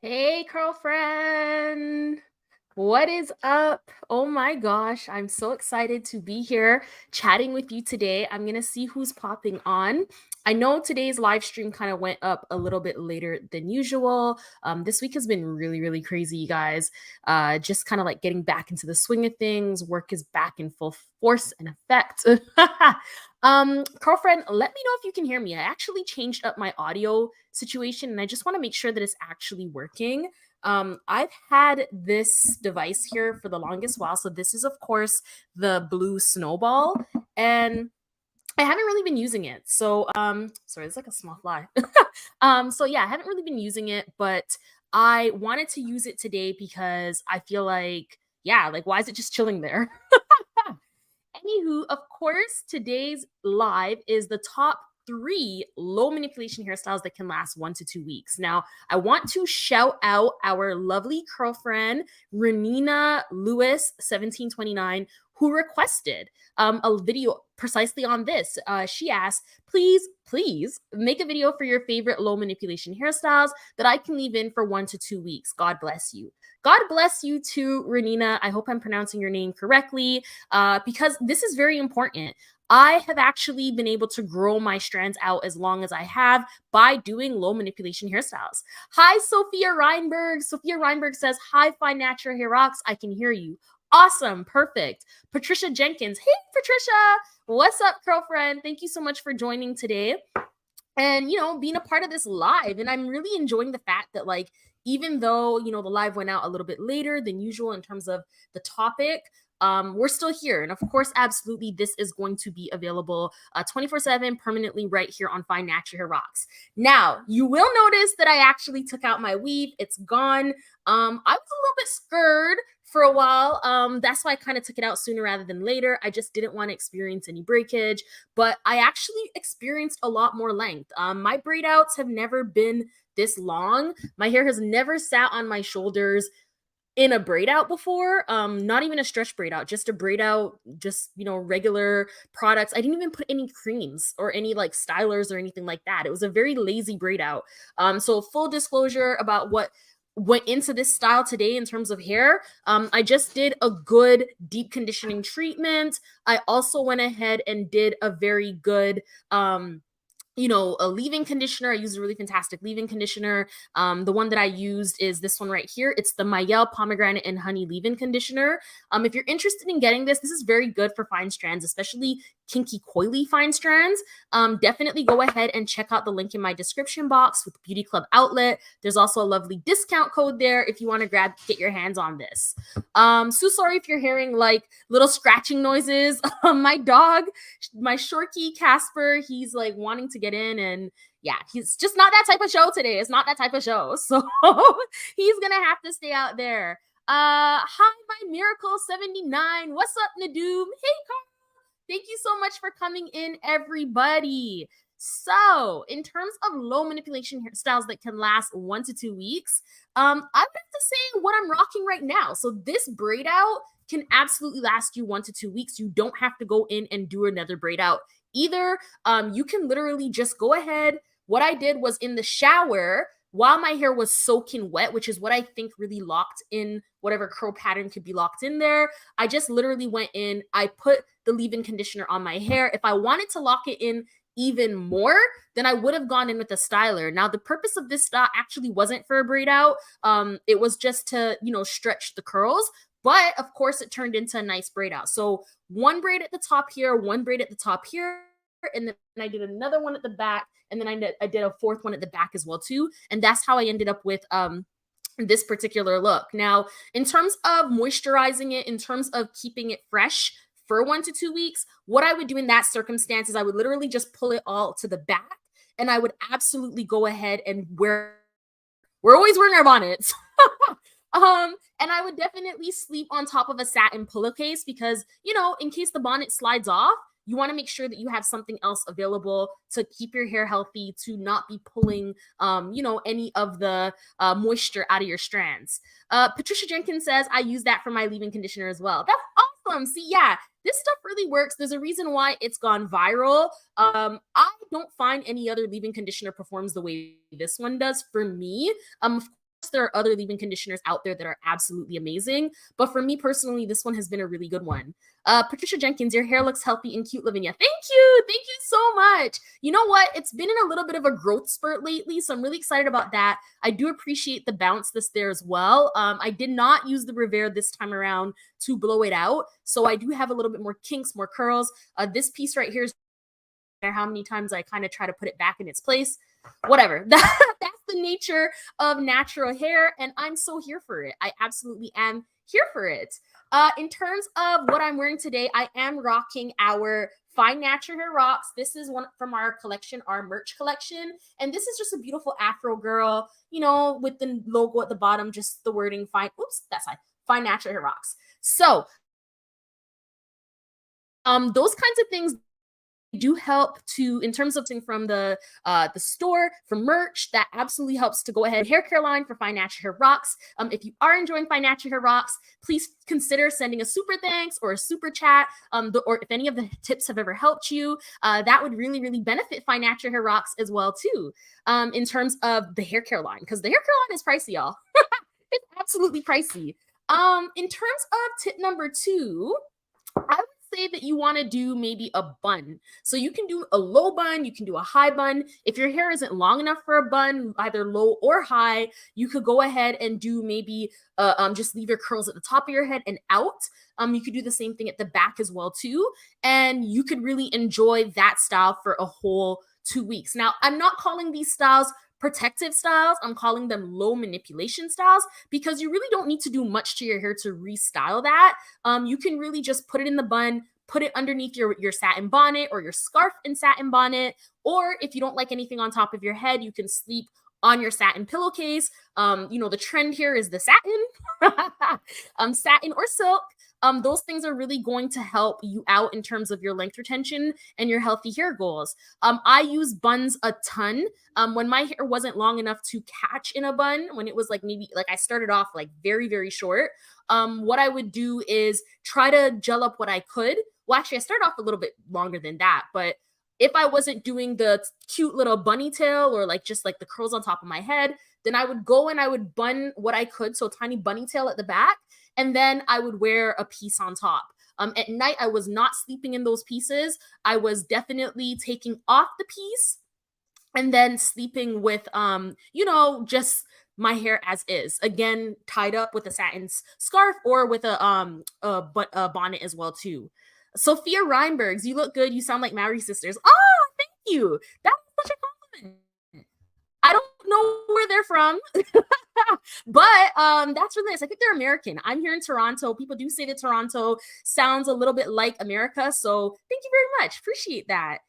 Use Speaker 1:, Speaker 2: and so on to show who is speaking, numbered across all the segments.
Speaker 1: Hey, Curlfriend. What is up? Oh my gosh, I'm so excited to be here chatting with you today. I'm going to see who's popping on. I know today's live stream kind of went up a little bit later than usual. This week has been really, really crazy, you guys. Just kind of like getting back into the swing of things. Work is back in full force and effect. Girlfriend, let me know if you can hear me. I actually changed up my audio situation and I just want to make sure that it's actually working. I've had this device here for the longest while. So this is, of course, the blue snowball, and I haven't really been using it. Sorry, it's like a small fly. So yeah, I haven't really been using it, but I wanted to use it today because I feel like, yeah, like why is it just chilling there? Anywho, of course, today's live is the top three low manipulation hairstyles that can last 1 to 2 weeks. Now, I want to shout out our lovely girlfriend, Renina Lewis 1729, who requested a video precisely on this. She asked, please make a video for your favorite low manipulation hairstyles that I can leave in for 1 to 2 weeks. God bless you. God bless you too, Renina. I hope I'm pronouncing your name correctly because this is very important. I have actually been able to grow my strands out as long as I have by doing low manipulation hairstyles. Hi, Sophia Reinberg. Sophia Reinberg says, hi, Fine Natural Hair Rocks. I can hear you. Awesome. Perfect. Patricia Jenkins. Hey, Patricia. What's up, girlfriend? Thank you so much for joining today and being a part of this live. And I'm really enjoying the fact that, like, even though the live went out a little bit later than usual in terms of the topic, we're still here. And of course, absolutely, this is going to be available 24/7 permanently right here on Fine Natural Hair Rocks. Now, you will notice that I actually took out my weave. It's gone. I was a little bit scared for a while. That's why I kind of took it out sooner rather than later. I just didn't want to experience any breakage, but I actually experienced a lot more length. My braid outs have never been this long. My hair has never sat on my shoulders in a braid out before. Not even a stretch braid out, just a braid out, just regular products. I didn't even put any creams or any like stylers or anything like that. It was a very lazy braid out. So full disclosure about what went into this style today in terms of hair. I just did a good deep conditioning treatment. I also went ahead and did a very good a leave-in conditioner. I used a really fantastic leave-in conditioner. The one that I used is this one right here. It's the Mayel Pomegranate and Honey leave-in conditioner. If you're interested in getting this is very good for fine strands, especially kinky coily fine strands. Definitely go ahead and check out the link in my description box with Beauty Club Outlet. There's also a lovely discount code there if you want to get your hands on this. So sorry if you're hearing like little scratching noises. My dog, my Shorky Casper, he's like wanting to get in, and yeah, he's just not that type of show today. It's not that type of show. So he's gonna have to stay out there. Hi, my Miracle 79. What's up, Nadoom? Hey, Carl. Thank you so much for coming in, everybody. So, in terms of low manipulation hairstyles that can last 1 to 2 weeks, I'd have to say what I'm rocking right now. So, this braid out can absolutely last you 1 to 2 weeks. You don't have to go in and do another braid out either. You can literally just go ahead. What I did was in the shower while my hair was soaking wet, which is what I think really locked in whatever curl pattern could be locked in there. I just literally went in, I put the leave-in conditioner on my hair. If I wanted to lock it in even more, then I would have gone in with a styler. Now, the purpose of this style actually wasn't for a braid out. It was just to, stretch the curls. But of course, it turned into a nice braid out. So one braid at the top here, one braid at the top here, and then I did another one at the back, and then I did a fourth one at the back as well too. And that's how I ended up with this particular look. Now, in terms of moisturizing it, in terms of keeping it fresh for 1 to 2 weeks, what I would do in that circumstance is I would literally just pull it all to the back, and I would absolutely go ahead and we're always wearing our bonnets. And I would definitely sleep on top of a satin pillowcase because, in case the bonnet slides off, you want to make sure that you have something else available to keep your hair healthy, to not be pulling, any of the moisture out of your strands. Patricia Jenkins says, I use that for my leave-in conditioner as well. That's awesome. See, yeah, this stuff really works. There's a reason why it's gone viral. I don't find any other leave-in conditioner performs the way this one does for me. Of there are other leave-in conditioners out there that are absolutely amazing, but for me personally, this one has been a really good one. Patricia Jenkins, your hair looks healthy and cute, Lavinia. Thank you so much. You know what? It's been in a little bit of a growth spurt lately, so I'm really excited about that. I do appreciate the bounce that's there as well. I did not use the Revere this time around to blow it out, so I do have a little bit more kinks, more curls. This piece right here is how many times I kind of try to put it back in its place. Whatever. That's the nature of natural hair, and I'm so here for it. I absolutely am here for it. In terms of what I'm wearing today, I am rocking our Fine Natural Hair Rocks. This is one from our collection, our merch collection, and this is just a beautiful Afro girl, you know, with the logo at the bottom, just the wording fine. Oops, that's Fine Natural Hair Rocks. So, those kinds of things do help to, in terms of thing from the store for merch, that absolutely helps to go ahead. Hair care line for Fine Natural Hair Rocks. If you are enjoying Fine Natural Hair Rocks, please consider sending a super thanks or a super chat, or if any of the tips have ever helped you, that would really, really benefit Fine Natural Hair Rocks as well too, in terms of the hair care line, because the hair care line is pricey, y'all. It's absolutely pricey. In terms of tip number 2, I would say that you want to do maybe a bun. So you can do a low bun, you can do a high bun. If your hair isn't long enough for a bun, either low or high, you could go ahead and do maybe just leave your curls at the top of your head and out. You could do the same thing at the back as well too, and you could really enjoy that style for a whole 2 weeks. Now, I'm not calling these styles protective styles. I'm calling them low manipulation styles because you really don't need to do much to your hair to restyle that. You can really just put it in the bun, put it underneath your satin bonnet or your scarf and satin bonnet, or if you don't like anything on top of your head, you can sleep on your satin pillowcase. You know, the trend here is the satin, satin or silk. Those things are really going to help you out in terms of your length retention and your healthy hair goals. I use buns a ton. When my hair wasn't long enough to catch in a bun, when it was like maybe like I started off like very, very short, what I would do is try to gel up what I could. Well, actually, I started off a little bit longer than that, but if I wasn't doing the cute little bunny tail or like just like the curls on top of my head, then I would go and I would bun what I could, so tiny bunny tail at the back, and then I would wear a piece on top. At night, I was not sleeping in those pieces. I was definitely taking off the piece and then sleeping with, you know, just my hair as is. Again, tied up with a satin scarf or with a bonnet as well too. Sophia Reinbergs, you look good. You sound like Maori sisters. Oh, thank you. That was such a compliment. I don't know where they're from, but that's really nice. I think they're American. I'm here in Toronto. People do say that Toronto sounds a little bit like America, so thank you very much. Appreciate that.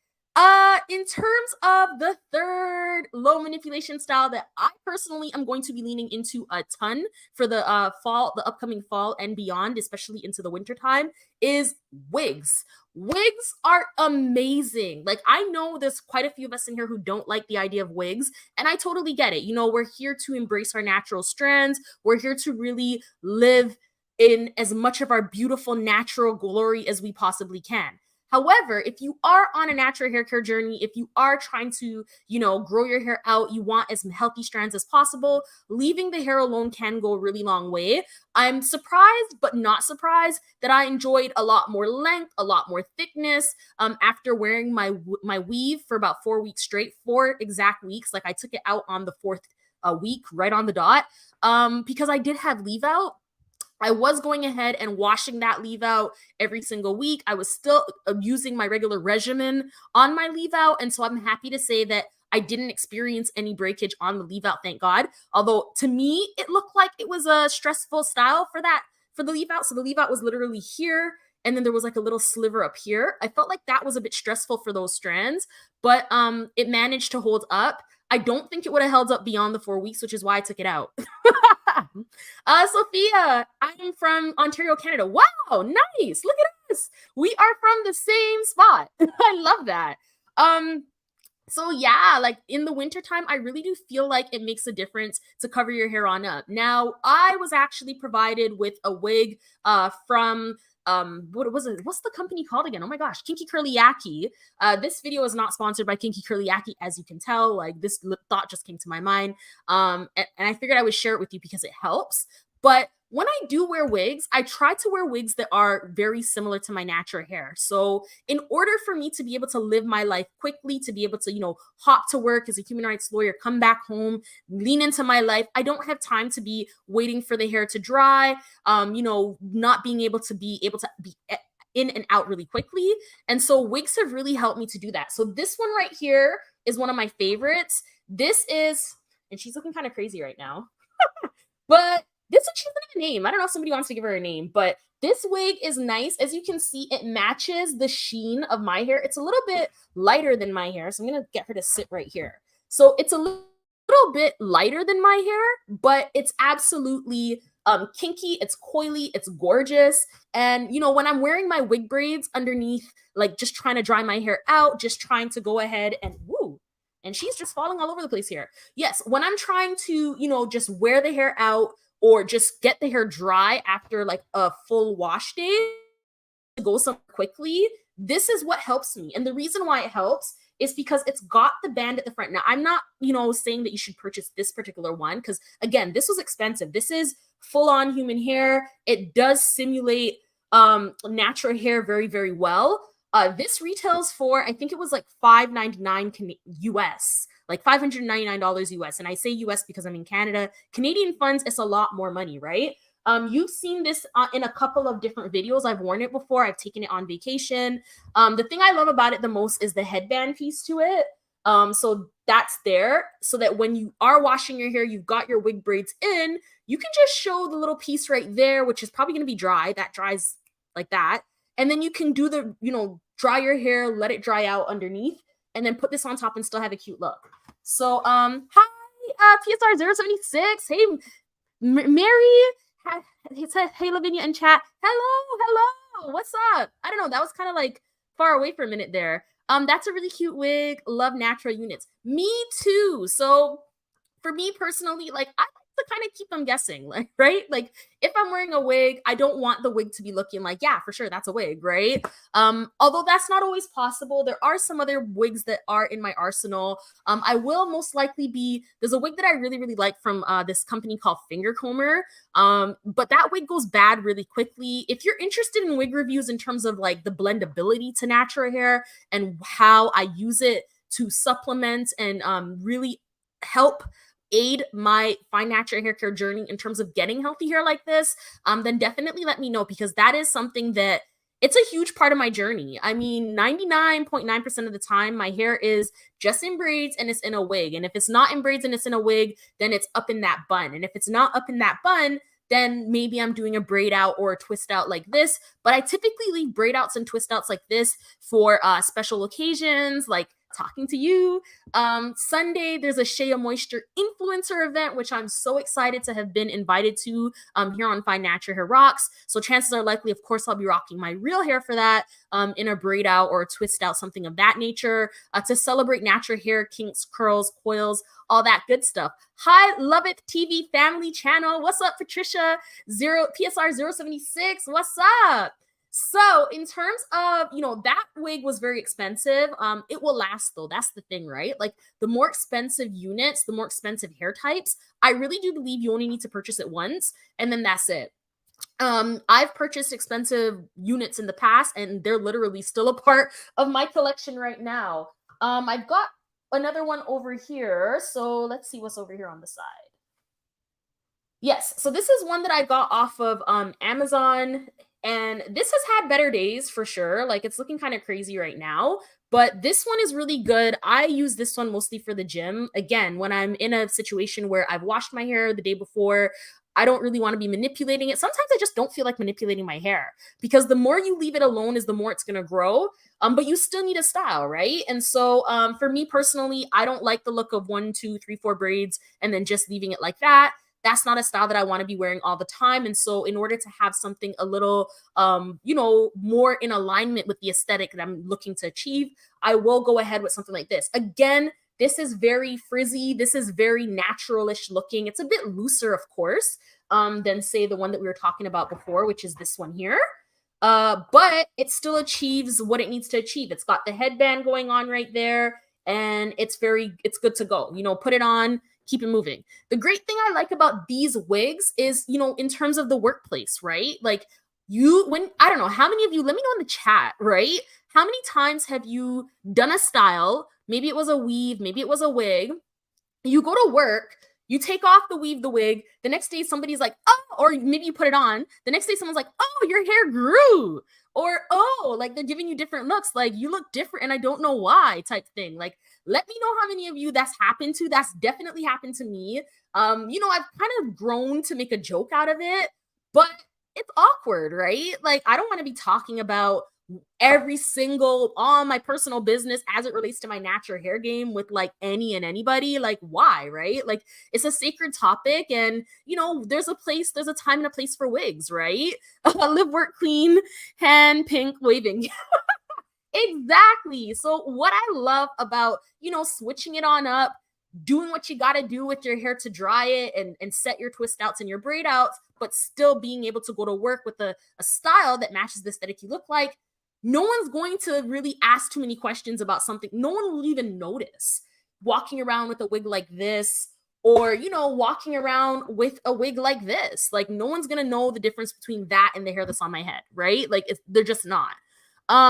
Speaker 1: In terms of the third low manipulation style that I personally am going to be leaning into a ton for the the upcoming fall and beyond, especially into the winter time, is wigs. Wigs are amazing. Like, I know there's quite a few of us in here who don't like the idea of wigs, and I totally get it. You know, we're here to embrace our natural strands. We're here to really live in as much of our beautiful natural glory as we possibly can. However, if you are on a natural hair care journey, if you are trying to, you know, grow your hair out, you want as healthy strands as possible, leaving the hair alone can go a really long way. I'm surprised, but not surprised, that I enjoyed a lot more length, a lot more thickness after wearing my weave for about 4 weeks straight, 4 exact weeks. Like, I took it out on the 4th week, right on the dot, because I did have leave out. I was going ahead and washing that leave out every single week. I was still using my regular regimen on my leave out. And so I'm happy to say that I didn't experience any breakage on the leave out, thank God. Although to me, it looked like it was a stressful style for the leave out. So the leave out was literally here, and then there was like a little sliver up here. I felt like that was a bit stressful for those strands, but it managed to hold up. I don't think it would have held up beyond the 4 weeks, which is why I took it out. Sophia, I'm from Ontario, Canada. Wow, nice. Look at us. We are from the same spot. I love that. So yeah, like in the wintertime, I really do feel like it makes a difference to cover your hair on up. Now, I was actually provided with a wig from what was it? What's the company called again? Oh my gosh, Kinky Curly Yaki. This video is not sponsored by Kinky Curly Yaki, as you can tell. Like, this thought just came to my mind. And I figured I would share it with you because it helps. But when I do wear wigs, I try to wear wigs that are very similar to my natural hair. So in order for me to be able to live my life quickly, to be able to, hop to work as a human rights lawyer, come back home, lean into my life, I don't have time to be waiting for the hair to dry, not being able to be in and out really quickly. And so wigs have really helped me to do that. So this one right here is one of my favorites. This is, and she's looking kind of crazy right now, but this one, she's gonna have a name. I don't know if somebody wants to give her a name, but this wig is nice. As you can see, it matches the sheen of my hair. It's a little bit lighter than my hair, so I'm gonna get her to sit right here. So it's a little bit lighter than my hair, but it's absolutely kinky, it's coily, it's gorgeous. And when I'm wearing my wig braids underneath, like just trying to dry my hair out, just trying to go ahead and woo, and she's just falling all over the place here. Yes, when I'm trying to, just wear the hair out or just get the hair dry after like a full wash day to go somewhere quickly, this is what helps me. And the reason why it helps is because it's got the band at the front. Now, I'm not, saying that you should purchase this particular one because, again, this was expensive. This is full-on human hair. It does simulate natural hair very, very well. This retails for, I think it was like $5.99 US, like $599 US. And I say US because I'm in Canada. Canadian funds, it's a lot more money, right? You've seen this in a couple of different videos. I've worn it before. I've taken it on vacation. The thing I love about it the most is the headband piece to it. So that's there so that when you are washing your hair, you've got your wig braids in, you can just show the little piece right there, which is probably going to be dry. That dries like that. And then you can do the, dry your hair, let it dry out underneath, and then put this on top and still have a cute look. So, hi, PSR076. Hey, Mary. Hey, Lavinia in chat. Hello. What's up? I don't know. That was kind of like far away for a minute there. That's a really cute wig. Love natural units. Me too. So for me personally, like, I like to kind of keep them guessing, like, right? Like, if I'm wearing a wig, I don't want the wig to be looking like, yeah, for sure, that's a wig, right? Although that's not always possible. There are some other wigs that are in my arsenal. I will most likely be, there's a wig that I really, really like from this company called Finger Comber. But that wig goes bad really quickly. If you're interested in wig reviews in terms of like the blendability to natural hair and how I use it to supplement and really help aid my fine natural hair care journey in terms of getting healthy hair like this, then definitely let me know, because that is something that it's a huge part of my journey. I mean, 99.9% of the time, my hair is just in braids and it's in a wig. And if it's not in braids and it's in a wig, then it's up in that bun. And if it's not up in that bun, then maybe I'm doing a braid out or a twist out like this. But I typically leave braid outs and twist outs like this for special occasions, like talking to you. Sunday, there's a Shea Moisture influencer event, which I'm so excited to have been invited to here on Fine Natural Hair Rocks. So chances are likely, of course, I'll be rocking my real hair for that in a braid out or a twist out, something of that nature, to celebrate natural hair, kinks, curls, coils, all that good stuff. Hi, Love It TV family channel. What's up, Patricia? PSR076. What's up? So in terms of, that wig was very expensive. It will last though. That's the thing, right? Like, the more expensive units, the more expensive hair types, I really do believe you only need to purchase it once and then that's it. I've purchased expensive units in the past and they're literally still a part of my collection right now. I've got another one over here. So let's see what's over here on the side. Yes. So this is one that I got off of Amazon. And this has had better days for sure. Like, it's looking kind of crazy right now, but this one is really good. I use this one mostly for the gym. Again, when I'm in a situation where I've washed my hair the day before, I don't really want to be manipulating it. Sometimes I just don't feel like manipulating my hair, because the more you leave it alone is the more it's going to grow. But you still need a style, right? And so for me personally, I don't like the look of 1, 2, 3, 4 braids and then just leaving it like that. That's not a style that I want to be wearing all the time. And so in order to have something a little, more in alignment with the aesthetic that I'm looking to achieve, I will go ahead with something like this. Again, this is very frizzy. This is very naturalish looking. It's a bit looser, of course, than say the one that we were talking about before, which is this one here. but it still achieves what it needs to achieve. It's got the headband going on right there, and it's good to go. You know, put it on, keep it moving. The great thing I like about these wigs is, you know, in terms of the workplace, right? Like I don't know, how many of you, let me know in the chat, right? How many times have you done a style? Maybe it was a weave, maybe it was a wig. You go to work, you take off the weave, the wig. The next day, somebody's like, oh, or maybe you put it on. The next day, someone's like, oh, your hair grew. Or, oh, like they're giving you different looks. Like, you look different and I don't know why, type thing. Like, let me know how many of you that's happened to. That's definitely happened to me. You know, I've kind of grown to make a joke out of it, but it's awkward, right? Like, I don't want to be talking about every single on my personal business as it relates to my natural hair game with like any and anybody. Like, why, right? Like, it's a sacred topic, and you know, there's a time and a place for wigs, right? Live, work, clean, hand, pink, waving. Exactly. So what I love about, you know, switching it on up, doing what you got to do with your hair to dry it and set your twist outs and your braid outs, but still being able to go to work with a style that matches the aesthetic you look like, no one's going to really ask too many questions about something. No one will even notice walking around with a wig like this, or, you know, walking around with a wig like this. Like, no one's going to know the difference between that and the hair that's on my head, right? Like, they're just not.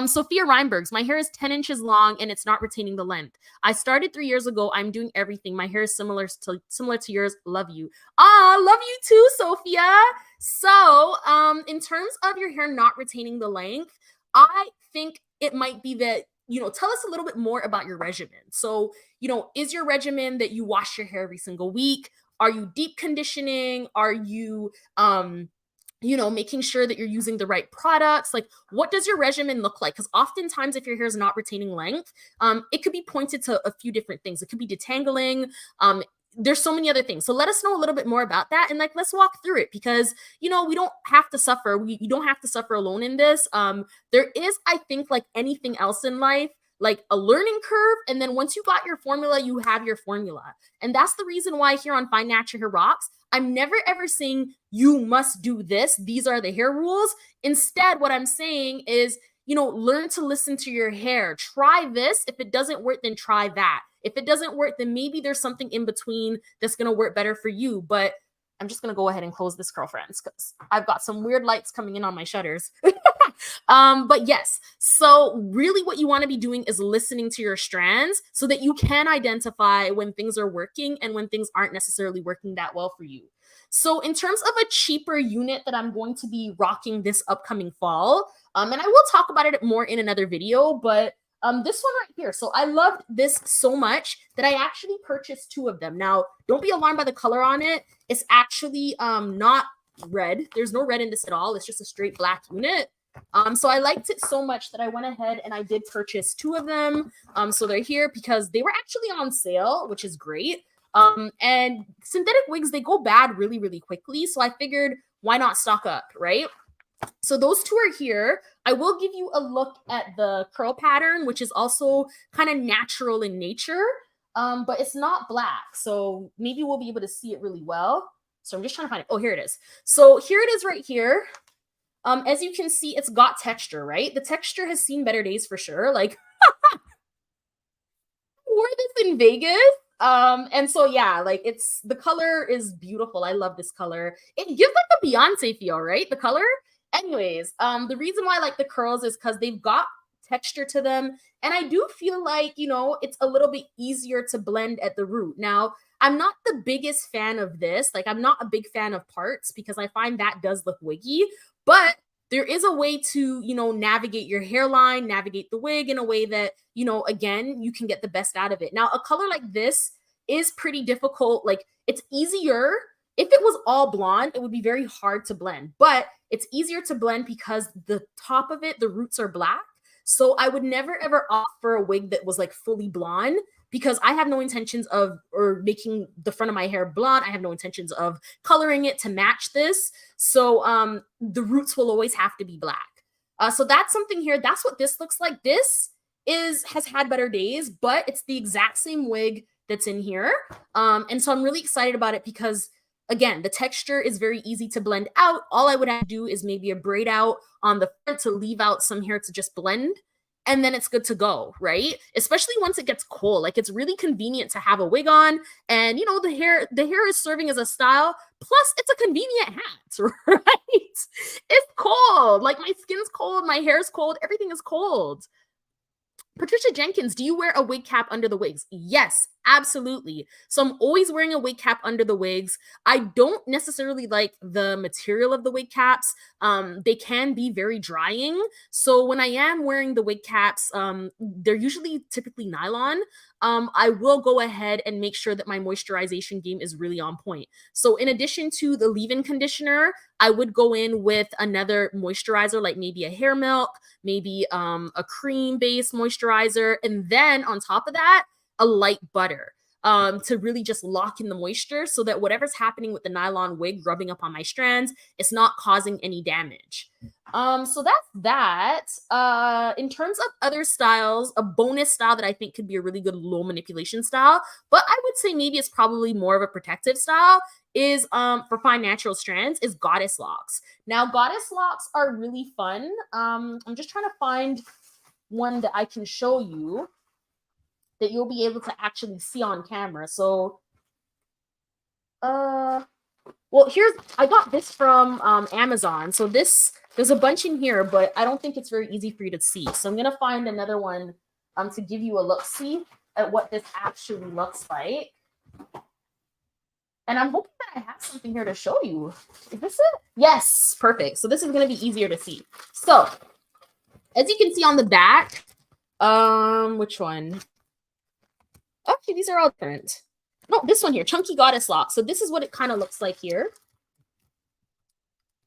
Speaker 1: Sophia Reinbergs, my hair is 10 inches long and it's not retaining the length. I started 3 years ago. I'm doing everything. My hair is similar to yours. Love you. Love you too, Sophia. So, in terms of your hair not retaining the length, I think it might be that, you know, tell us a little bit more about your regimen. So, you know, is your regimen that you wash your hair every single week? Are you deep conditioning? Are you, you know, making sure that you're using the right products? Like, what does your regimen look like? Because oftentimes, if your hair is not retaining length, it could be pointed to a few different things. It could be detangling. There's so many other things. So let us know a little bit more about that, and like, let's walk through it, because, you know, we don't have to suffer. You don't have to suffer alone in this. There is, I think, like anything else in life, like a learning curve. And then once you got your formula, you have your formula. And that's the reason why here on Find Natural Hair Rocks, I'm never ever saying you must do this. These are the hair rules. Instead, what I'm saying is, you know, learn to listen to your hair. Try this. If it doesn't work, then try that. If it doesn't work, then maybe there's something in between that's going to work better for you. But I'm just going to go ahead and close this, Curlfriends, because I've got some weird lights coming in on my shutters. But yes, so really what you want to be doing is listening to your strands so that you can identify when things are working and when things aren't necessarily working that well for you. So in terms of a cheaper unit that I'm going to be rocking this upcoming fall, and I will talk about it more in another video, but this one right here. So I loved this so much that I actually purchased 2 of them. Now, don't be alarmed by the color on it. It's actually not red. There's no red in this at all. It's just a straight black unit. So I liked it so much that I went ahead and I did purchase 2 of them. So they're here because they were actually on sale, which is great. And synthetic wigs, they go bad really, really quickly. So I figured, why not stock up, right? So those 2 are here. I will give you a look at the curl pattern, which is also kind of natural in nature, but it's not black. So maybe we'll be able to see it really well. So I'm just trying to find it. Oh, here it is. So here it is right here. As you can see, it's got texture, right? The texture has seen better days for sure. Like, I wore this in Vegas. And so yeah, like, the color is beautiful. I love this color. It gives like a Beyonce feel, right? The color. Anyways, the reason why I like the curls is because they've got texture to them. And I do feel like, you know, it's a little bit easier to blend at the root. Now, I'm not the biggest fan of this. Like, I'm not a big fan of parts because I find that does look wiggy. But there is a way to, you know, navigate your hairline, navigate the wig in a way that, you know, again, you can get the best out of it. Now, a color like this is pretty difficult. Like, it's easier. If it was all blonde, it would be very hard to blend, but it's easier to blend because the top of it, the roots are black. So I would never ever opt for a wig that was like fully blonde, because I have no intentions of making the front of my hair blonde. I have no intentions of coloring it to match this. So the roots will always have to be black. So that's something here. That's what this looks like. This has had better days, but it's the exact same wig that's in here. And so I'm really excited about it because, again, the texture is very easy to blend out. All I would have to do is maybe a braid out on the front to leave out some hair to just blend, and then it's good to go, right? Especially once it gets cold. Like, it's really convenient to have a wig on, and you know, the hair is serving as a style, plus it's a convenient hat, right? It's cold. Like, my skin's cold, my hair's cold, everything is cold. Patricia Jenkins, do you wear a wig cap under the wigs? Yes, absolutely. So I'm always wearing a wig cap under the wigs. I don't necessarily like the material of the wig caps. They can be very drying. So when I am wearing the wig caps, they're usually typically nylon. I will go ahead and make sure that my moisturization game is really on point. So in addition to the leave-in conditioner, I would go in with another moisturizer, like maybe a hair milk, maybe a cream-based moisturizer, and then on top of that, a light butter to really just lock in the moisture so that whatever's happening with the nylon wig rubbing up on my strands, it's not causing any damage. So that's that. In terms of other styles, a bonus style that I think could be a really good low manipulation style, but I would say maybe it's probably more of a protective style, is for fine natural strands, is goddess locks. Now, goddess locks are really fun. I'm just trying to find one that I can show you that you'll be able to actually see on camera. So, well, I got this from Amazon. So there's a bunch in here, but I don't think it's very easy for you to see. So I'm gonna find another one to give you a look-see at what this actually looks like. And I'm hoping that I have something here to show you. Is this it? Yes, perfect. So this is going to be easier to see. So, as you can see on the back, which one? Actually, these are all different. No, this one here, Chunky Goddess Lock. So this is what it kind of looks like here.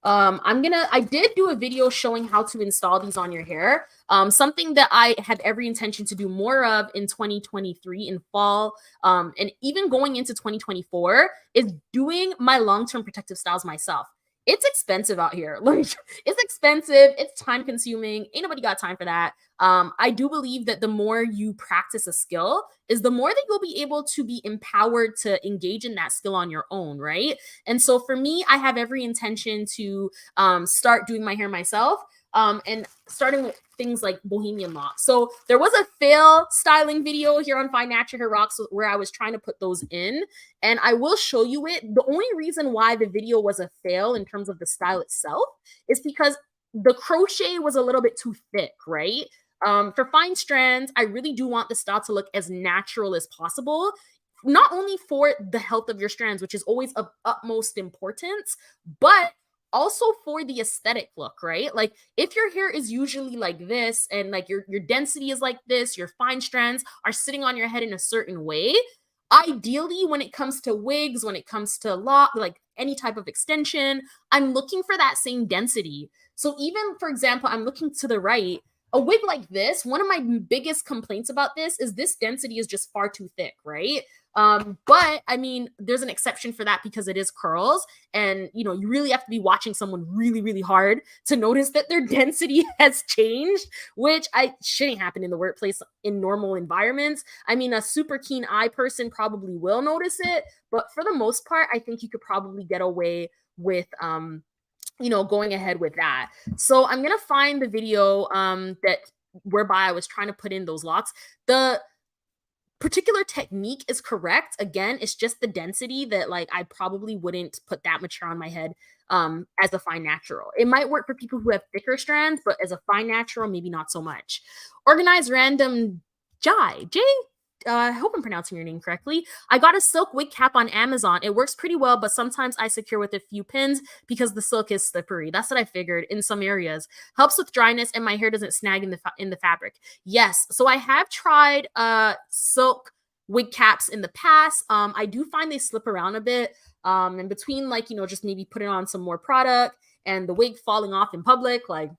Speaker 1: I did do a video showing how to install these on your hair. Something that I have every intention to do more of in 2023 in fall, and even going into 2024, is doing my long-term protective styles myself. It's expensive out here. Like, it's expensive. It's time consuming. Ain't nobody got time for that. I do believe that the more you practice a skill is the more that you'll be able to be empowered to engage in that skill on your own, right? And so for me, I have every intention to start doing my hair myself, and starting with things like Bohemian locks. So there was a fail styling video here on Fine Natural Hair Rocks where I was trying to put those in, and I will show you it. The only reason why the video was a fail in terms of the style itself is because the crochet was a little bit too thick, right? For fine strands, I really do want the style to look as natural as possible, not only for the health of your strands, which is always of utmost importance, but also for the aesthetic look, right? Like, if your hair is usually like this, and like your density is like this, your fine strands are sitting on your head in a certain way, ideally when it comes to wigs, when it comes to lock, like any type of extension, I'm looking for that same density. So even, for example, I'm looking to the right, a wig like this, one of my biggest complaints about this density is just far too thick, right? But I mean, there's an exception for that because it is curls, and you know, you really have to be watching someone really, really hard to notice that their density has changed, which I shouldn't happen in the workplace in normal environments. I mean, a super keen eye person probably will notice it, but for the most part, I think you could probably get away with going ahead with that. So I'm gonna find the video that whereby I was trying to put in those locks. The particular technique is correct. Again, it's just the density that, like, I probably wouldn't put that much hair on my head as a fine natural. It might work for people who have thicker strands, but as a fine natural, maybe not so much. Organized Random Jai. I hope I'm pronouncing your name correctly. I got a silk wig cap on Amazon. It works pretty well, but sometimes I secure with a few pins because the silk is slippery. That's what I figured in some areas. Helps with dryness and my hair doesn't snag in the fabric. Yes, so I have tried silk wig caps in the past. I do find they slip around a bit. And between, like, just maybe putting on some more product and the wig falling off in public, like,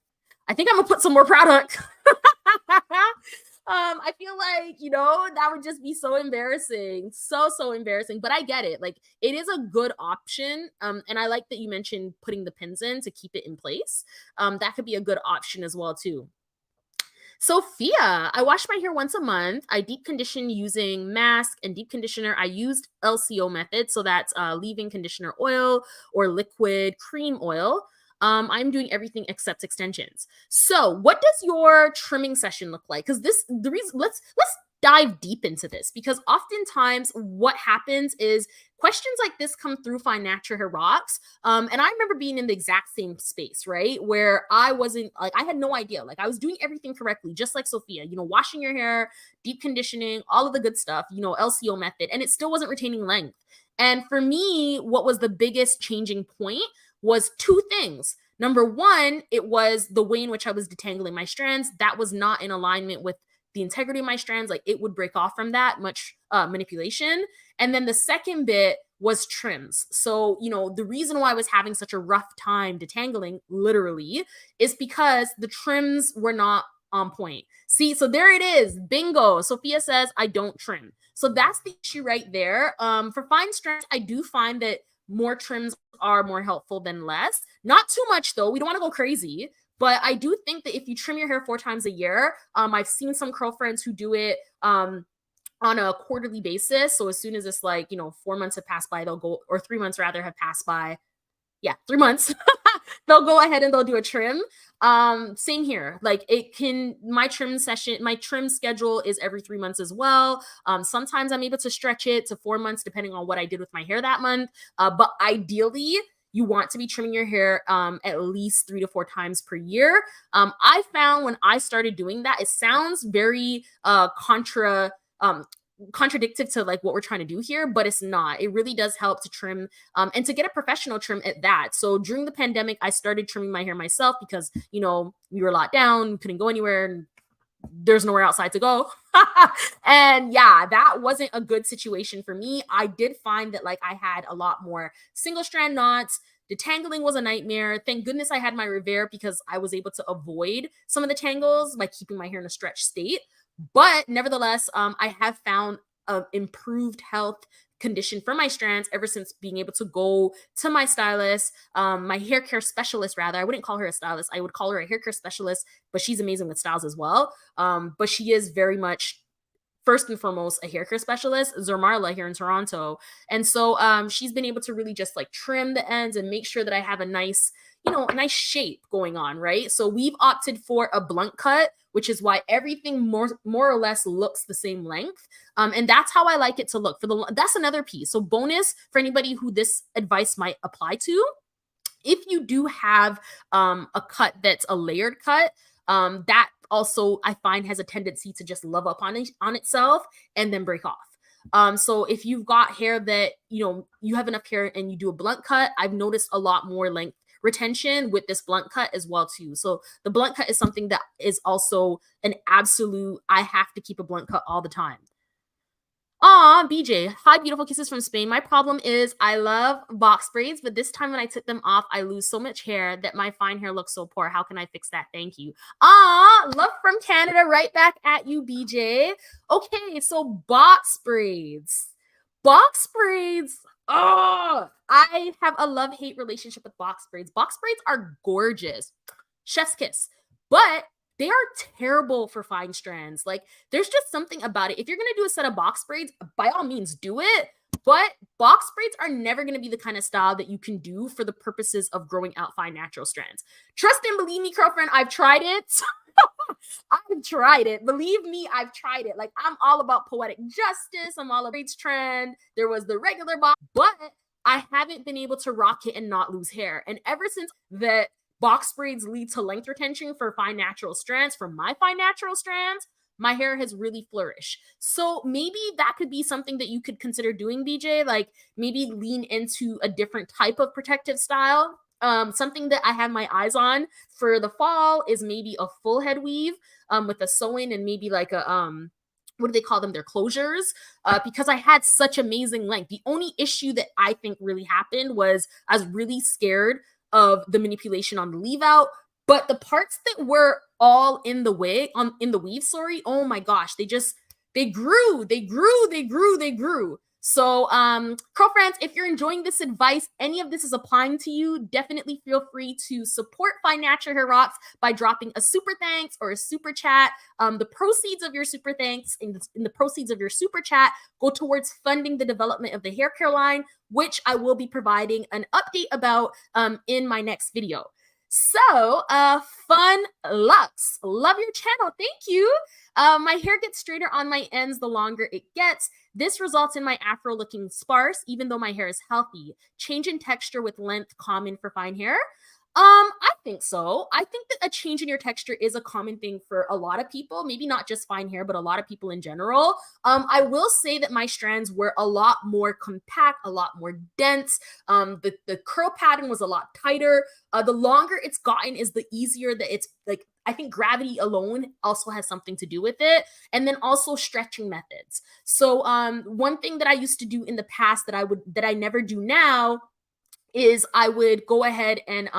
Speaker 1: I think I'm gonna put some more product. I feel like, that would just be so embarrassing. So embarrassing. But I get it. Like, it is a good option. And I like that you mentioned putting the pins in to keep it in place. That could be a good option as well, too. Sophia, I wash my hair once a month. I deep condition using mask and deep conditioner. I used LCO method, so that's leave-in conditioner oil or liquid cream oil. I'm doing everything except extensions. So, what does your trimming session look like? Because the reason, let's dive deep into this because oftentimes what happens is questions like this come through Find Natural Hair Rocks. And I remember being in the exact same space, right? Where I wasn't like, I had no idea. Like, I was doing everything correctly, just like Sophia, washing your hair, deep conditioning, all of the good stuff, LCO method, and it still wasn't retaining length. And for me, what was the biggest changing point was two things. Number one, it was the way in which I was detangling my strands. That was not in alignment with the integrity of my strands. Like, it would break off from that much manipulation. And then the second bit was trims. So, the reason why I was having such a rough time detangling, literally, is because the trims were not on point. See, so there it is. Bingo. Sophia says, I don't trim. So that's the issue right there. For fine strands, I do find that more trims are more helpful than less. Not too much, though. We don't want to go crazy. But I do think that if you trim your hair 4 times a year, I've seen some Curlfriends who do it on a quarterly basis. So as soon as it's 4 months have passed by, they'll go, or 3 months rather have passed by. Yeah, 3 months. They'll go ahead and they'll do a trim. Same here. Like, my trim schedule is every 3 months as well. Sometimes I'm able to stretch it to 4 months depending on what I did with my hair that month. But ideally, you want to be trimming your hair at least 3 to 4 times per year. I found when I started doing that, it sounds very contradictive to like what we're trying to do here, but it's not. It really does help to trim and to get a professional trim at that. So during the pandemic, I started trimming my hair myself because we were locked down, couldn't go anywhere, and there's nowhere outside to go. And yeah, that wasn't a good situation for me. I did find that I had a lot more single strand knots. Detangling was a nightmare. Thank goodness I had my Revere because I was able to avoid some of the tangles by keeping my hair in a stretched state. But nevertheless, I have found improved health condition for my strands ever since being able to go to my stylist, my hair care specialist, rather. I wouldn't call her a stylist. I would call her a hair care specialist, but she's amazing with styles as well. But she is very much first and foremost a hair care specialist, Zermarla here in Toronto. And so she's been able to really just trim the ends and make sure that I have a nice, nice shape going on, right? So we've opted for a blunt cut, which is why everything more or less looks the same length. And that's how I like it to look. That's another piece. So bonus for anybody who this advice might apply to. If you do have a cut that's a layered cut, that also I find has a tendency to just love up on itself and then break off. So if you've got hair that, you have enough hair and you do a blunt cut, I've noticed a lot more length retention with this blunt cut as well too. So the blunt cut is something that is also an absolute, I have to keep a blunt cut all the time. Aw, BJ, hi, beautiful kisses from Spain. My problem is I love box braids, but this time when I took them off, I lose so much hair that my fine hair looks so poor. How can I fix that? Thank you. Aw, love from Canada, right back at you, BJ. Okay, so box braids. Box braids. Oh, I have a love-hate relationship with box braids. Box braids are gorgeous. Chef's kiss. But they are terrible for fine strands. There's just something about it. If you're going to do a set of box braids, by all means, do it. But box braids are never going to be the kind of style that you can do for the purposes of growing out fine natural strands. Trust and believe me, Curlfriend, I've tried it. I've tried it. Believe me, I've tried it. I'm all about poetic justice. I'm all about braids trend. There was the regular box, but I haven't been able to rock it and not lose hair. And ever since that, box braids lead to length retention for fine natural strands. For my fine natural strands, my hair has really flourished. So maybe that could be something that you could consider doing, BJ. Maybe lean into a different type of protective style. Something that I have my eyes on for the fall is maybe a full head weave with a sew-in and maybe what do they call them? Their closures, because I had such amazing length. The only issue that I think really happened was I was really scared of the manipulation on the leave out, but the parts that were all in the weave, oh my gosh, they grew. So, curl friends, if you're enjoying this advice, any of this is applying to you, definitely feel free to support Find Natural Hair Rocks by dropping a super thanks or a super chat. The proceeds of your super thanks and the proceeds of your super chat go towards funding the development of the hair care line, which I will be providing an update about in my next video. So, fun lux. Love your channel. Thank you. My hair gets straighter on my ends the longer it gets. This results in my afro looking sparse, even though my hair is healthy. Change in texture with length common for fine hair. I think so. I think that a change in your texture is a common thing for a lot of people, maybe not just fine hair, but a lot of people in general. I will say that my strands were a lot more compact, a lot more dense. The curl pattern was a lot tighter. The longer it's gotten is the easier that it's like, I think gravity alone also has something to do with it. And then also stretching methods. So one thing that I used to do in the past that I never do now is I would go ahead and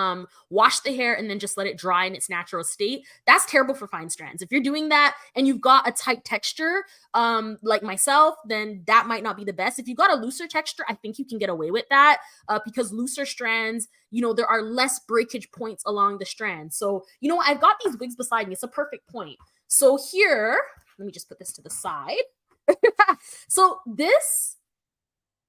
Speaker 1: wash the hair and then just let it dry in its natural state. That's terrible for fine strands. If you're doing that and you've got a tight texture, like myself, then that might not be the best. If you've got a looser texture, I think you can get away with that because looser strands, you know, there are less breakage points along the strand. So, you know, I've got these wigs beside me. It's a perfect point. So here, let me just put this to the side. So this,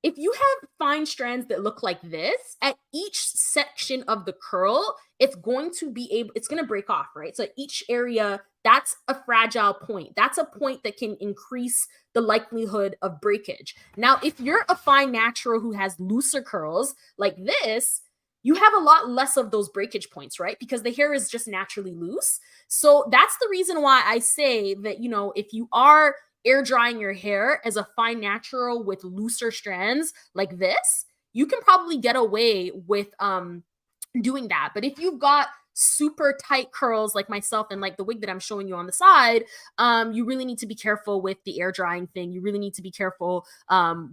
Speaker 1: if you have fine strands that look like this, at each section of the curl, it's going to break off, right? So each area, that's a fragile point. That's a point that can increase the likelihood of breakage. Now, if you're a fine natural who has looser curls like this, you have a lot less of those breakage points, right? Because the hair is just naturally loose. So that's the reason why I say that, you know, if you are air drying your hair as a fine natural with looser strands like this, you can probably get away with doing that. But if you've got super tight curls like myself and like the wig that I'm showing you on the side, you really need to be careful with the air drying thing. You really need to be careful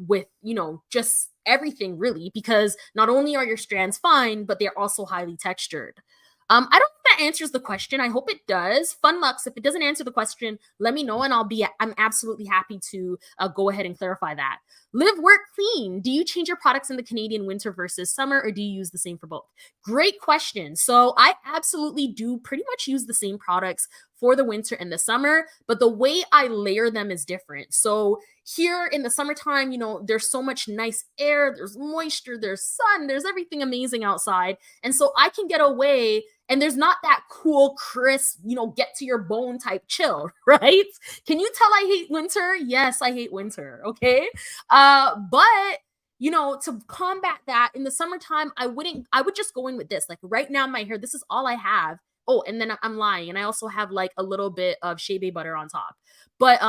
Speaker 1: with, you know, just everything really, because not only are your strands fine, but they're also highly textured. I don't know if that answers the question. I hope it does. Fun Lux, if it doesn't answer the question, let me know and I'm absolutely happy to go ahead and clarify that. Live, work, clean. Do you change your products in the Canadian winter versus summer, or do you use the same for both? Great question. So I absolutely do pretty much use the same products for the winter and the summer, but the way I layer them is different. So here in the summertime, you know, there's so much nice air, there's moisture, there's sun, there's everything amazing outside. And so I can get away and there's not that cool, crisp, you know, get to your bone type chill, right? Can you tell I hate winter? Yes, I hate winter, okay? But you know, to combat that in the summertime, I would just go in with this. Like right now, my hair, this is all I have. Oh, and then I'm lying. And I also have like a little bit of shea butter on top. But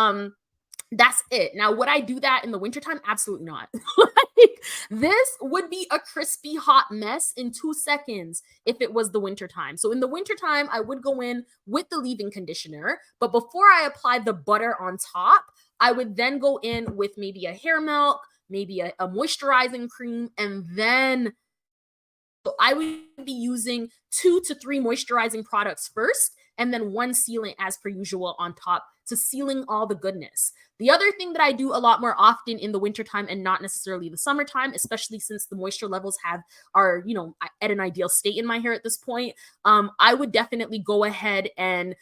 Speaker 1: that's it. Now, would I do that in the wintertime? Absolutely not. Like, this would be a crispy hot mess in 2 seconds if it was the wintertime. So in the wintertime, I would go in with the leave-in conditioner, but before I apply the butter on top, I would then go in with maybe a hair milk, maybe a moisturizing cream, and then so I would be using 2 to 3 moisturizing products first, and then 1 sealant as per usual on top to sealing all the goodness. The other thing that I do a lot more often in the wintertime and not necessarily the summertime, especially since the moisture levels are, you know, at an ideal state in my hair at this point, I would definitely go ahead and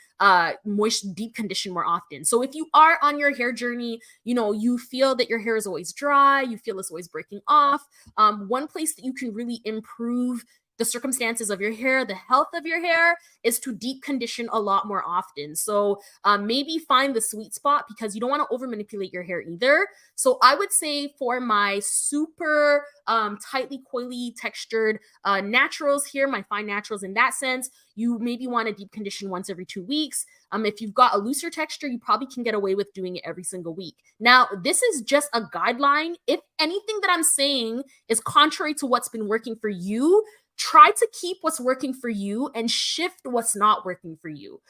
Speaker 1: deep condition more often. So if you are on your hair journey, you know, you feel that your hair is always dry, you feel it's always breaking off, one place that you can really improve the circumstances of your hair, the health of your hair, is to deep condition a lot more often. So maybe find the sweet spot because you don't want to over manipulate your hair either. So I would say for my super tightly coily textured naturals here, my fine naturals in that sense, you maybe want to deep condition once every 2 weeks. If you've got a looser texture, you probably can get away with doing it every single week. Now, this is just a guideline. If anything that I'm saying is contrary to what's been working for you, try to keep what's working for you and shift what's not working for you.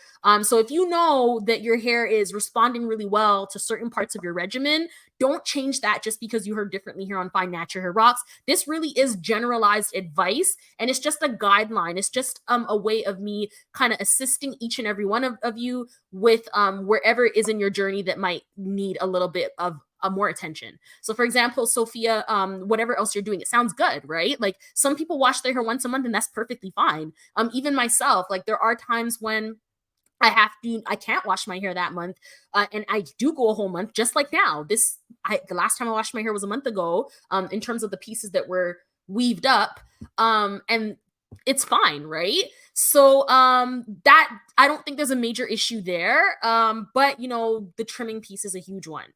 Speaker 1: So if you know that your hair is responding really well to certain parts of your regimen, don't change that just because you heard differently here on Find Natural Hair Rocks. This really is generalized advice, and it's just a guideline. It's just a way of me kind of assisting each and every one of you with wherever it is in your journey that might need a little bit of more attention. So for example, Sophia, whatever else you're doing, it sounds good, right? Like some people wash their hair once a month and that's perfectly fine. Even myself, like there are times when I can't wash my hair that month. And I do go a whole month, just like now. The last time I washed my hair was a month ago, in terms of the pieces that were weaved up. And it's fine, right? So, that, I don't think there's a major issue there. But you know, the trimming piece is a huge one.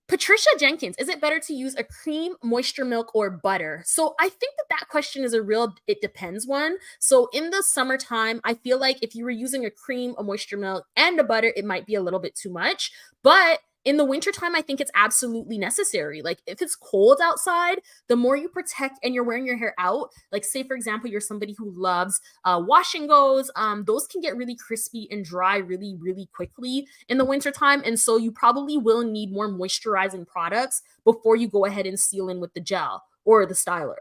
Speaker 1: Patricia Jenkins, is it better to use a cream, moisture milk, or butter? So I think that question is a real, it depends one. So in the summertime, I feel like if you were using a cream, a moisture milk, and a butter, it might be a little bit too much. But in the wintertime, I think it's absolutely necessary. Like if it's cold outside, the more you protect and you're wearing your hair out, like say for example, you're somebody who loves wash and goes, those can get really crispy and dry really, really quickly in the wintertime. And so you probably will need more moisturizing products before you go ahead and seal in with the gel or the styler.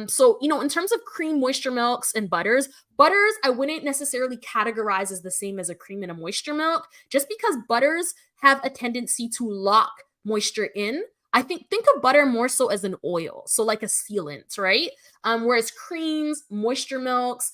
Speaker 1: So, you know, in terms of cream, moisture milks, and butters, I wouldn't necessarily categorize as the same as a cream and a moisture milk, just because butters have a tendency to lock moisture in. I think of butter more so as an oil, so like a sealant, right? Whereas creams, moisture milks,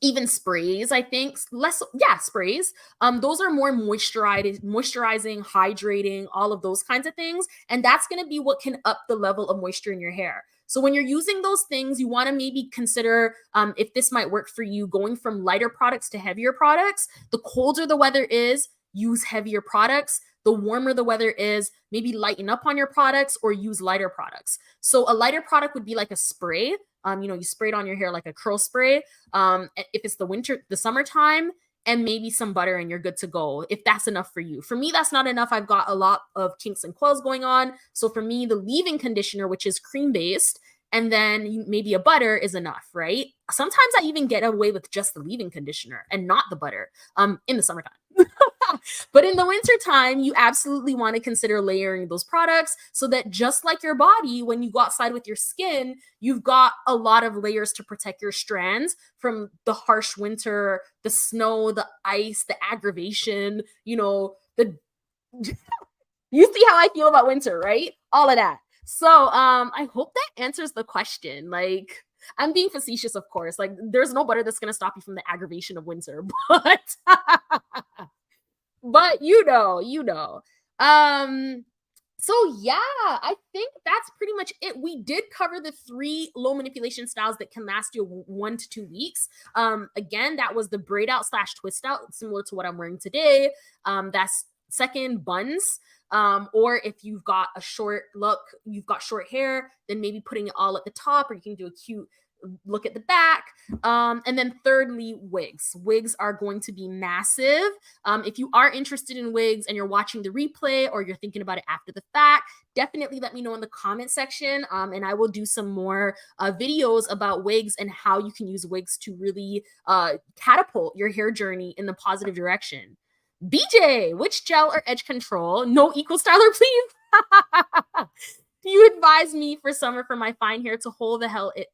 Speaker 1: even sprays, I think less, yeah, sprays. Those are more moisturizing, hydrating, all of those kinds of things. And that's going to be what can up the level of moisture in your hair. So when you're using those things, you want to maybe consider if this might work for you, going from lighter products to heavier products. The colder the weather is, use heavier products. The warmer the weather is, maybe lighten up on your products or use lighter products. So a lighter product would be like a spray. You know, you spray it on your hair like a curl spray. If it's the summertime, and maybe some butter and you're good to go, if that's enough for you. For me, that's not enough. I've got a lot of kinks and coils going on. So for me, the leave-in conditioner, which is cream-based, and then maybe a butter is enough, right? Sometimes I even get away with just the leave-in conditioner and not the butter in the summertime. But in the wintertime, you absolutely want to consider layering those products so that just like your body, when you go outside with your skin, you've got a lot of layers to protect your strands from the harsh winter, the snow, the ice, the aggravation, you know, you see how I feel about winter, right? All of that. So I hope that answers the question. Like, I'm being facetious, of course. Like, there's no butter that's going to stop you from the aggravation of winter, but you know. So yeah, I think that's pretty much it. We did cover the 3 low manipulation styles that can last you 1 to 2 weeks. Again, that was the braid out / twist out, similar to what I'm wearing today. That's second, buns. Or if you've got a short look, you've got short hair, then maybe putting it all at the top, or you can do a cute look at the back. And then thirdly, wigs. Wigs are going to be massive. If you are interested in wigs and you're watching the replay or you're thinking about it after the fact, definitely let me know in the comment section. And I will do some more videos about wigs and how you can use wigs to really catapult your hair journey in the positive direction. BJ, which gel or edge control? No equal styler, please. Do you advise me for summer for my fine hair to hold the hell it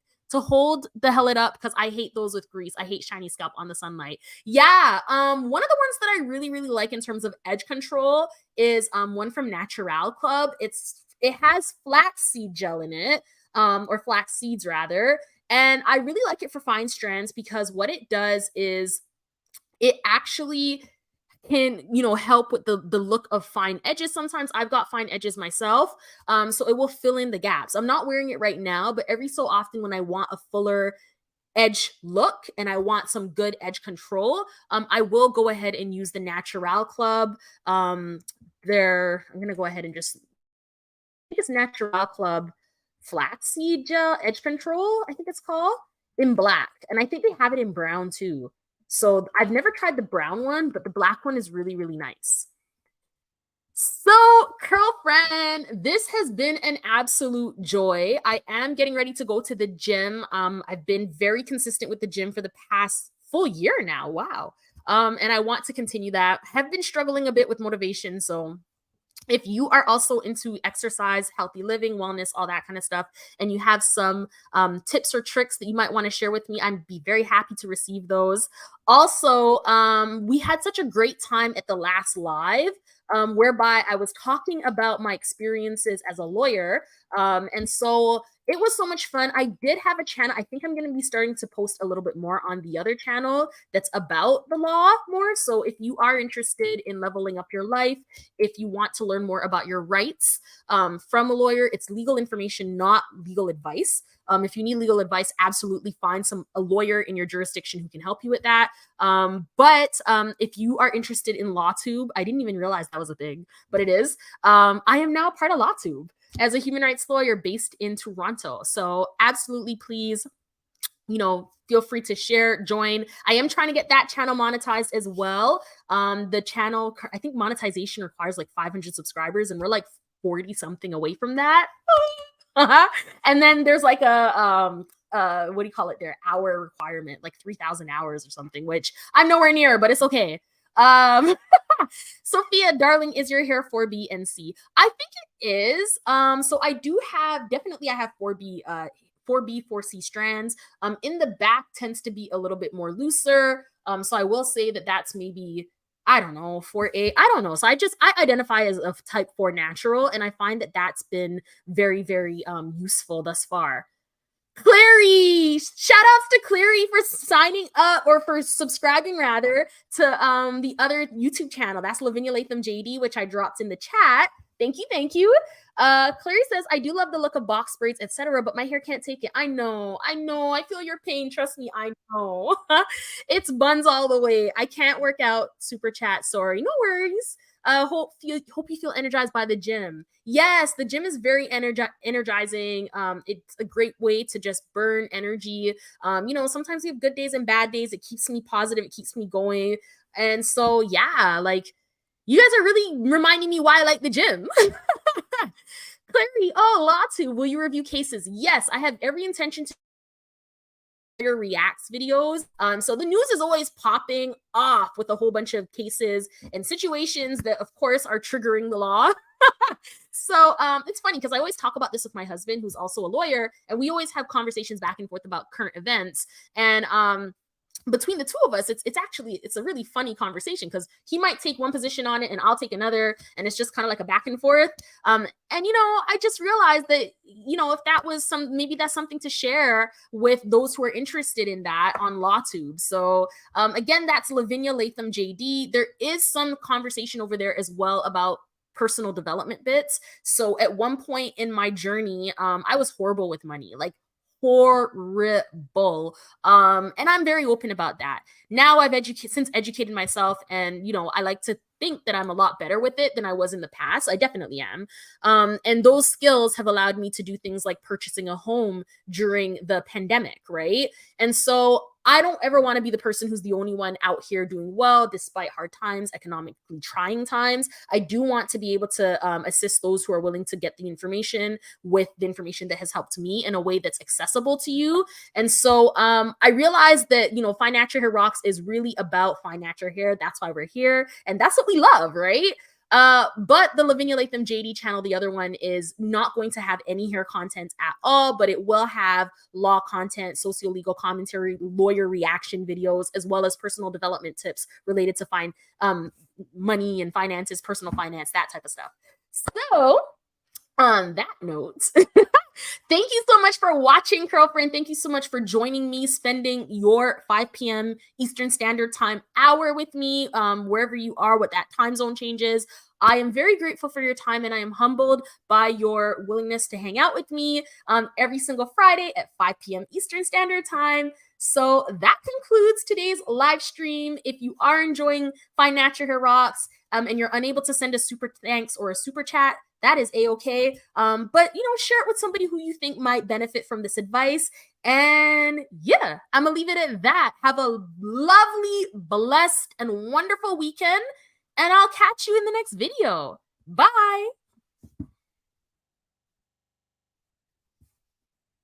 Speaker 1: up, because I hate those with grease. I hate shiny scalp on the sunlight. Yeah, one of the ones that I really, really like in terms of edge control is one from Natural Club. It has flaxseed gel in it, or flax seeds rather, and I really like it for fine strands because what it does is it actually can, you know, help with the look of fine edges. Sometimes I've got fine edges myself, so it will fill in the gaps. I'm not wearing it right now, but every so often when I want a fuller edge look and I want some good edge control, I will go ahead and use the Natural Club. I'm gonna go ahead and just, I think it's Natural Club flaxseed gel edge control, I think it's called, in black, and I think they have it in brown too. So I've never tried the brown one, but the black one is really, really nice. So, Curlfriend, this has been an absolute joy. I am getting ready to go to the gym. I've been very consistent with the gym for the past full year now. Wow. And I want to continue that. Have been struggling a bit with motivation, so if you are also into exercise, healthy living, wellness, all that kind of stuff, and you have some tips or tricks that you might want to share with me, I'd be very happy to receive those. Also, we had such a great time at the last live, whereby I was talking about my experiences as a lawyer. And so it was so much fun. I did have a channel. I think I'm going to be starting to post a little bit more on the other channel that's about the law more. So if you are interested in leveling up your life, if you want to learn more about your rights from a lawyer, it's legal information, not legal advice. If you need legal advice, absolutely find a lawyer in your jurisdiction who can help you with that. But if you are interested in LawTube, I didn't even realize that was a thing, but it is. I am now part of LawTube as a human rights lawyer based in Toronto. So absolutely, please, feel free to share, join. I am trying to get that channel monetized as well. The channel, I think monetization requires like 500 subscribers, and we're like 40 something away from that. And then there's like a what do you call it there, hour requirement, like 3,000 hours or something, which I'm nowhere near, but it's okay. Sophia, darling, is your hair 4B and C? I think it is. So I do have, definitely I have 4B 4C strands. In the back tends to be a little bit more looser. So I will say that that's maybe, I don't know, 4A. I don't know. So I identify as a type 4 natural, and I find that that's been very, very useful thus far. Clary, shout outs to Clary for signing up, or for subscribing rather, to the other YouTube channel. That's Lavinia Latham JD, which I dropped in the chat. Thank you, thank you. Clary says, I do love the look of box braids, etc., but my hair can't take it. I know. I feel your pain. Trust me, I know. It's buns all the way. I can't work out. Super chat. Sorry. No worries. Hope you feel energized by the gym. Yes, the gym is very energizing. It's a great way to just burn energy. Sometimes we have good days and bad days. It keeps me positive. It keeps me going. And so, yeah, like, you guys are really reminding me why I like the gym. Clary, Latu, will you review cases? Yes, I have every intention to your reacts videos. So the news is always popping off with a whole bunch of cases and situations that, of course, are triggering the law. So it's funny because I always talk about this with my husband, who's also a lawyer, and we always have conversations back and forth about current events. And between the two of us, it's a really funny conversation, because he might take one position on it and I'll take another, and it's just kind of like a back and forth. And I just realized that, if that was maybe that's something to share with those who are interested in that on LawTube. So again, that's Lavinia Latham JD. There is some conversation over there as well about personal development bits. So at one point in my journey, I was horrible with money, like horrible. And I'm very open about that. Now I've since educated myself, and I like to think that I'm a lot better with it than I was in the past. I definitely am. And those skills have allowed me to do things like purchasing a home during the pandemic, right? And so I don't ever want to be the person who's the only one out here doing well despite hard times, economically trying times. I do want to be able to assist those who are willing to get the information with the information that has helped me in a way that's accessible to you. And so I realized that, Fine Natural Hair Rocks is really about fine natural hair. That's why we're here. And that's what we love, right? But the Lavinia Latham JD channel, the other one, is not going to have any hair content at all, but it will have law content, socio-legal commentary, lawyer reaction videos, as well as personal development tips related to money and finances, personal finance, that type of stuff. So on that note, thank you so much for watching, Curlfriend. Thank you so much for joining me, spending your 5 p.m. Eastern Standard Time hour with me, wherever you are, what that time zone changes. I am very grateful for your time, and I am humbled by your willingness to hang out with me every single Friday at 5 p.m. Eastern Standard Time. So that concludes today's live stream. If you are enjoying Fine Natural Hair Rocks and you're unable to send a super thanks or a super chat, that is a-okay. But, share it with somebody who you think might benefit from this advice. And yeah, I'm going to leave it at that. Have a lovely, blessed, and wonderful weekend. And I'll catch you in the next video. Bye.